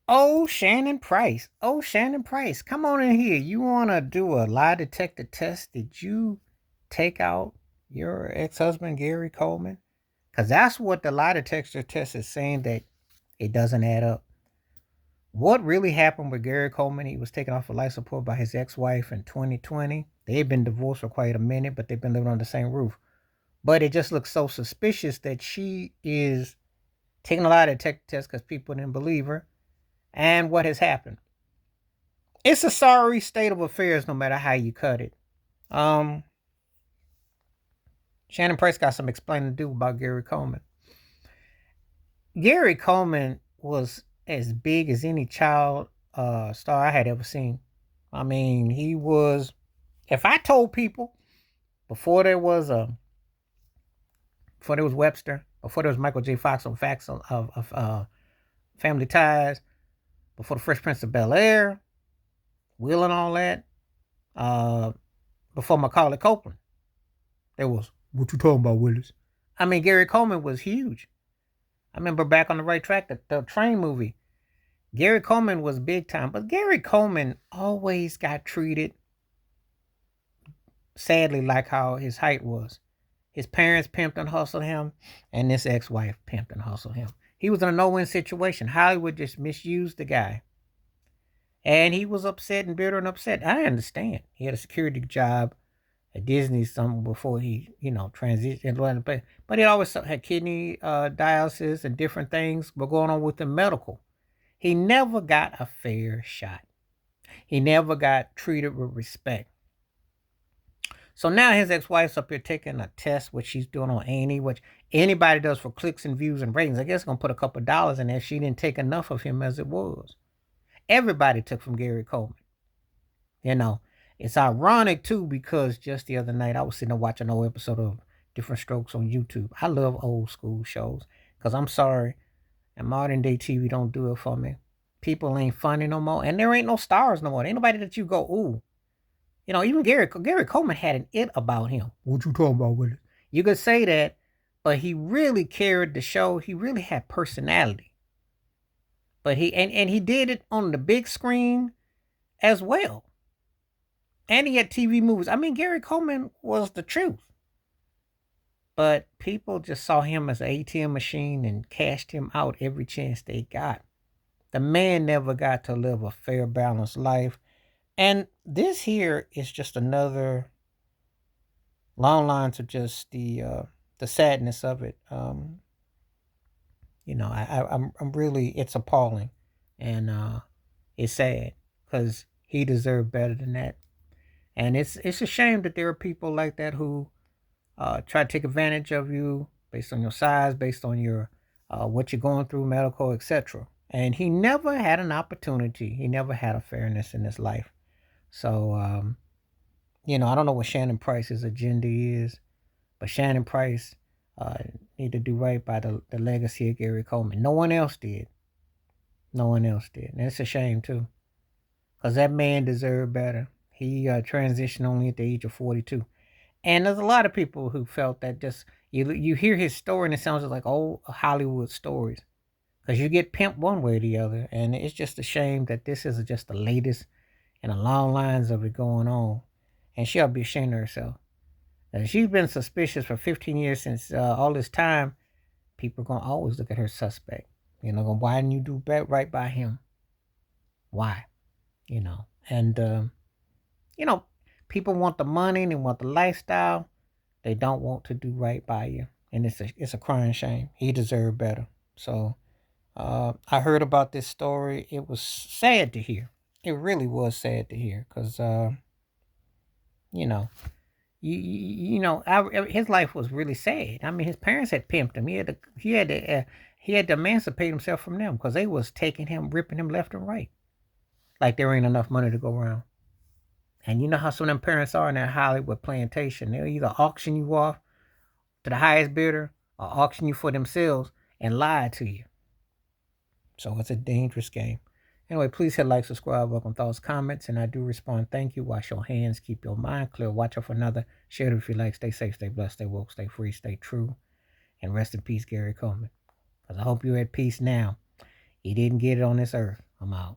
Oh, Shannon Price. Oh, Shannon Price. Come on in here. You want to do a lie detector test? Did you take out your ex husband, Gary Coleman? Because that's what the lie detector test is saying, that it doesn't add up. What really happened with Gary Coleman? He was taken off of life support by his ex wife in 2020. They had been divorced for quite a minute, but they've been living on the same roof. But it just looks so suspicious that she is taking a lie detector test because people didn't believe her. And what has happened? It's a sorry state of affairs no matter how you cut it. Um, Shannon Price got some explaining to do about Gary Coleman. Gary Coleman was as big as any child star I had ever seen. I mean, he was. If I told people before there was before there was Webster, before there was Michael J. Fox on Facts of Family Ties, before the Fresh Prince of Bel Air, Will and all that, uh, before Macaulay Culkin, there was, what you talking about, Willis? I mean, Gary Coleman was huge. I remember Back on the Right Track, the train movie. Gary Coleman was big time, but Gary Coleman always got treated sadly like how his height was. His parents pimped and hustled him, and this ex-wife pimped and hustled him. He was in a no-win situation. Hollywood just misused the guy, and he was upset and bitter and upset. I understand. He had a security job at Disney some before he, transitioned. But he always had kidney dialysis and different things were going on with the medical. He never got a fair shot. He never got treated with respect. So now his ex-wife's up here taking a test, which she's doing on A&E, which anybody does for clicks and views and ratings. I guess gonna put a couple of dollars in there. She didn't take enough of him as it was. Everybody took from Gary Coleman. You know, it's ironic too because just the other night I was sitting there watching an old episode of Different Strokes on YouTube. I love old school shows because I'm sorry, and modern day TV don't do it for me. People ain't funny no more, and there ain't no stars no more. There ain't nobody that you go, ooh. Even Gary Coleman had an it about him. What you talking about, Willie? You could say that, but he really carried the show. He really had personality. But and he did it on the big screen as well. And he had TV movies. I mean, Gary Coleman was the truth. But people just saw him as an ATM machine and cashed him out every chance they got. The man never got to live a fair, balanced life. And this here is just another long lines of just the sadness of it. I'm really, it's appalling, and it's sad because he deserved better than that. And it's a shame that there are people like that who try to take advantage of you based on your size, based on your what you're going through, medical, etc. And he never had an opportunity. He never had a fairness in his life. So I don't know what Shannon Price's agenda is, but Shannon Price uh, need to do right by the legacy of Gary Coleman. No one else did. No one else did. And it's a shame, too, because that man deserved better. He transitioned only at the age of 42. And there's a lot of people who felt that just, you hear his story and it sounds like old Hollywood stories. Because you get pimped one way or the other. And it's just a shame that this is just the latest in a long lines of it going on. And she'll be ashamed of herself. She's been suspicious for 15 years since all this time. People are going to always look at her suspect. Why didn't you do right by him? Why? And, you know, people want the money, they want the lifestyle. They don't want to do right by you. And it's a crying shame. He deserved better. So I heard about this story. It was sad to hear. It really was sad to hear because, you know, his life was really sad. I mean, his parents had pimped him. He had to emancipate himself from them because they was taking him, ripping him left and right, like there ain't enough money to go around. And you know how some of them parents are in that Hollywood plantation. They'll either auction you off to the highest bidder or auction you for themselves and lie to you. So it's a dangerous game. Anyway, please hit like, subscribe, welcome thoughts, comments, and I do respond. Thank you. Wash your hands, keep your mind clear, watch out for another. Share it if you like. Stay safe, stay blessed, stay woke, stay free, stay true, and rest in peace, Gary Coleman. Because I hope you're at peace now. He didn't get it on this earth. I'm out.